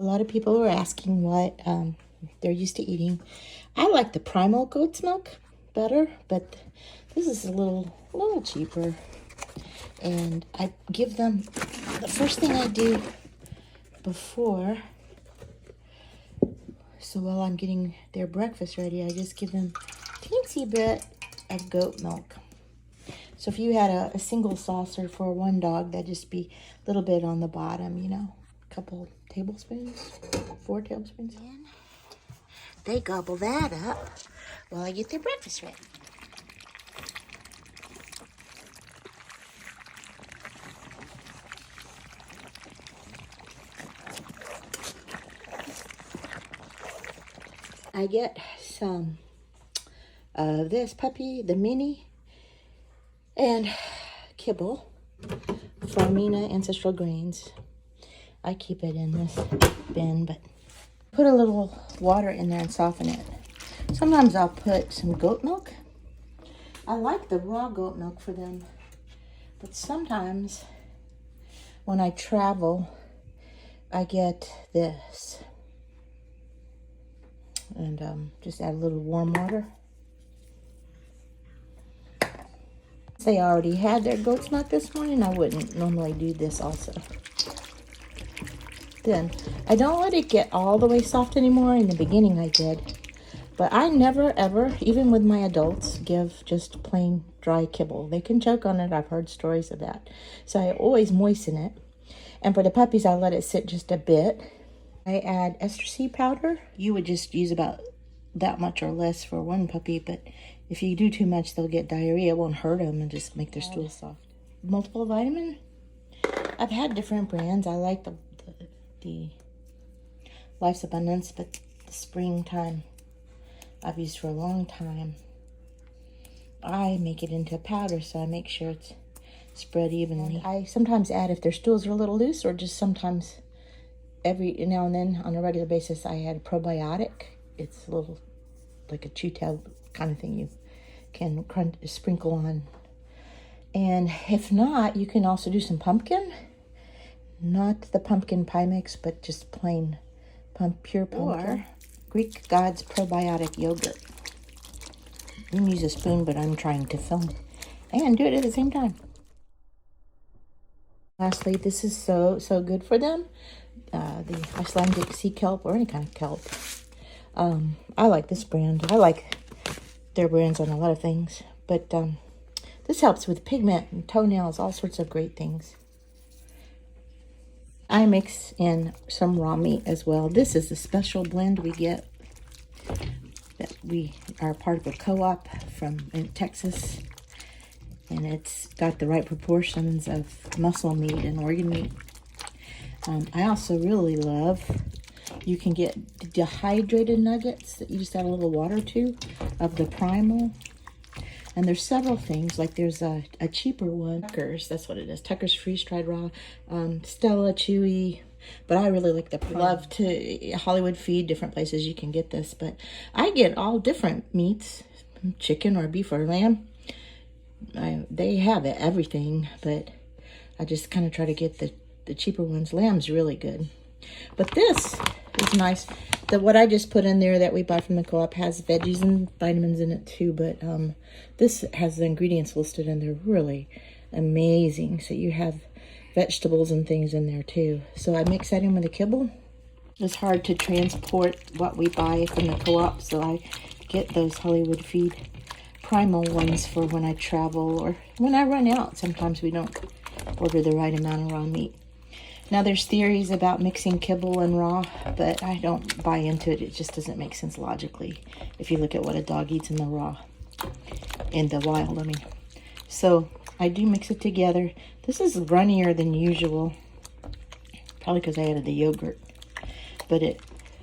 A lot of people are asking what they're used to eating. I like the primal goat's milk better, but this is a little cheaper. And I give them, the first thing I do before, so while I'm getting their breakfast ready, I just give them a teensy bit of goat milk. So if you had a single saucer for one dog, that'd just be a little bit on the bottom, you know, a couple tablespoons, 4 tablespoons. And they gobble that up while I get their breakfast ready. I get some of this puppy, the mini, and kibble from Mina Ancestral Grains. I keep it in this bin, but put a little water in there and soften it. Sometimes I'll put some goat milk. I like the raw goat milk for them, but sometimes when I travel, I get this. And just add a little warm water. They already had their goat's milk this morning. I wouldn't normally do this also. Then, I don't let it get all the way soft anymore. In the beginning I did. But I never ever, even with my adults, give just plain dry kibble. They can choke on it. I've heard stories of that. So I always moisten it. And for the puppies, I let it sit just a bit. I add ester seed powder. You would just use about that much or less for one puppy, but if you do too much, they'll get diarrhea. It won't hurt them and just make their stool soft. Multiple vitamin. I've had different brands. I like the Life's Abundance, but the springtime I've used for a long time. I make it into a powder, so I make sure it's spread evenly. And I sometimes add if their stools are a little loose, or just sometimes every now and then on a regular basis, I add a probiotic. It's a little like a chew tab kind of thing you can sprinkle on. And if not, you can also do some pumpkin. Not the pumpkin pie mix, but just plain pure pumpkin. Or Greek God's probiotic yogurt. You can use a spoon, but I'm trying to film and do it at the same time. Lastly, this is so good for them. The Icelandic sea kelp, or any kind of kelp. I like this brand. I like their brands on a lot of things, but this helps with pigment and toenails, all sorts of great things. I mix in some raw meat as well. This is a special blend we get, that we are part of a co-op in Texas, and it's got the right proportions of muscle meat and organ meat. I also really love, you can get dehydrated nuggets that you just add a little water to, of the primal. And there's several things, like there's a cheaper one, Tucker's, that's what it is, Tucker's freeze-dried raw, Stella Chewy, but I really like the primal. Love to Hollywood Feed, different places you can get this, but I get all different meats, chicken or beef or lamb. They have everything, but I just kind of try to get the cheaper ones. Lamb's really good, but this is nice. What I just put in there that we buy from the co-op has veggies and vitamins in it too, but this has the ingredients listed and they're really amazing. So you have vegetables and things in there too. So I mix that in with the kibble. It's hard to transport what we buy from the co-op, so I get those Hollywood Feed primal ones for when I travel or when I run out. Sometimes we don't order the right amount of raw meat. Now, there's theories about mixing kibble and raw, but I don't buy into it. It just doesn't make sense logically if you look at what a dog eats in the raw, in the wild, I mean. So I do mix it together. This is runnier than usual, probably because I added the yogurt, but it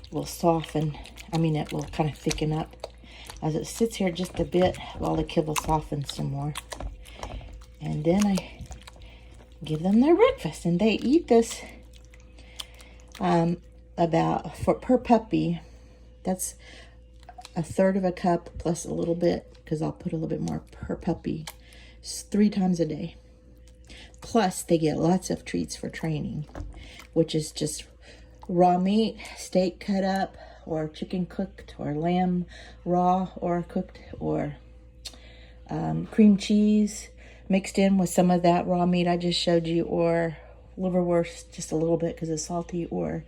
will soften. I mean, it will kind of thicken up as it sits here just a bit while the kibble softens some more. And then I give them their breakfast, and they eat this per puppy. That's a third of a cup plus a little bit, because I'll put a little bit more per puppy. It's 3 times a day. Plus, they get lots of treats for training, which is just raw meat, steak cut up, or chicken cooked, or lamb raw or cooked, or cream cheese mixed in with some of that raw meat I just showed you, or liverwurst just a little bit because it's salty, or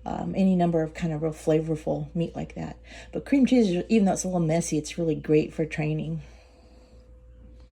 any number of kind of real flavorful meat like that. But cream cheese, even though it's a little messy, it's really great for training.